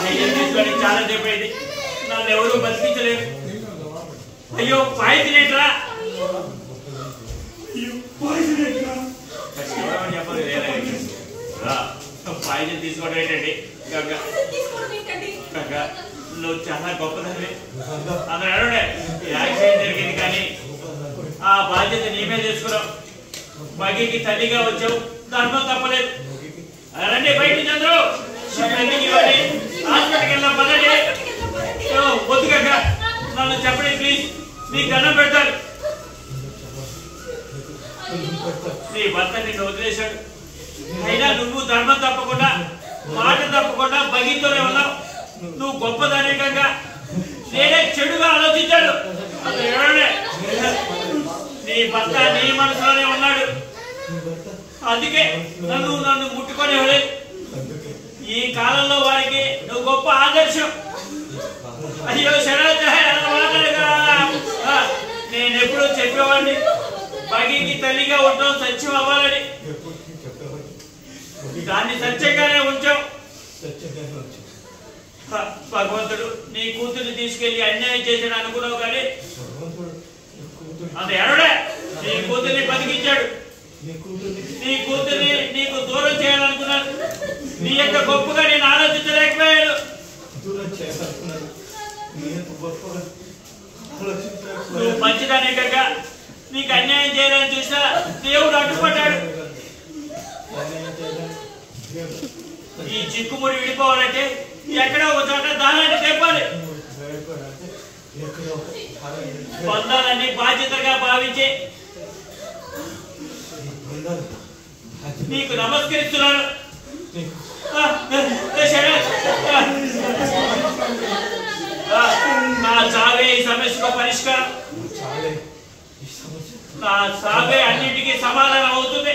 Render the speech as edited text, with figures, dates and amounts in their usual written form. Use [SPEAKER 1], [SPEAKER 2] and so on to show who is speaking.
[SPEAKER 1] Poison తీసుకొని చాలా సేపైంది, నన్ను ఎవరు బతికించలేరు. అయ్యో పాయిజన్ ఏంట్రా, చెప్పదు పాయిజన్ తీసుకోవడం ఏంటండి? గంగా నువ్వు చాలా గొప్పదాన్ని, అందరూ అడగడే యాక్సిడెంట్ జరిగింది కానీ ఆ బాధ్యత నీ మీద తీసుకున్నావు. బగికి తల్లిగా వచ్చావు, ధర్మం తప్పలేదు. రండి బయట నుంచి అందరూ ఇవ్వండి, హాస్పిటల్కి వెళ్దాం పదండి. వద్దు గంగా, నన్ను చెప్పండి ప్లీజ్, నీకు దండం పెడతారు. నీ భర్త నిన్ను వదిలేశాడు, అయినా నువ్వు ధర్మం తప్పకుండా మాట తప్పకుండా బగితోనే ఉన్నావు. నువ్వు గొప్పదాని గంగా, నేనే చెడుగా ఆలోచించాడు. నీ భర్త నీ మనసులోనే ఉన్నాడు, అందుకే నన్ను ముట్టుకొని ఇవ్వలేదు. ఈ కాలంలో వారికి నువ్వు గొప్ప ఆదర్శం. అయ్యో మాట్లాడగా నేను ఎప్పుడూ చెప్పేవాడిని, బగికి తల్లిగా ఉండడం సత్యం అవ్వాలని. దాన్ని సత్యంగానే ఉంచావు. భగవంతుడు నీ కూతుర్ని తీసుకెళ్లి అన్యాయం చేశాడు అనుకున్నావు కానీ అది ఎరడే. నీ కూతుర్ని బతికించాడు, నీ కూతుర్ని నీకు దూరం చేయాలనుకున్నాను. నీ యొక్క గొప్పగా నేను ఆలోచించలేకపోయాను. నువ్వు మంచిదానే కనుక నీకు అన్యాయం చేయాలని చూసినా దేవుడు అడ్డుపడ్డాడు. ఈ చిక్కుముడి విడిపోవాలంటే ఎక్కడో ఒక చోట దానాన్ని తెప్పాలి. బంధాలన్నీ బాధ్యతగా భావించి నీకు నమస్కరిస్తున్నాను. నా చావే ఈ సమస్యకు పరిష్కారం, నా చావే అన్నింటికీ సమాధానం అవుతుంది.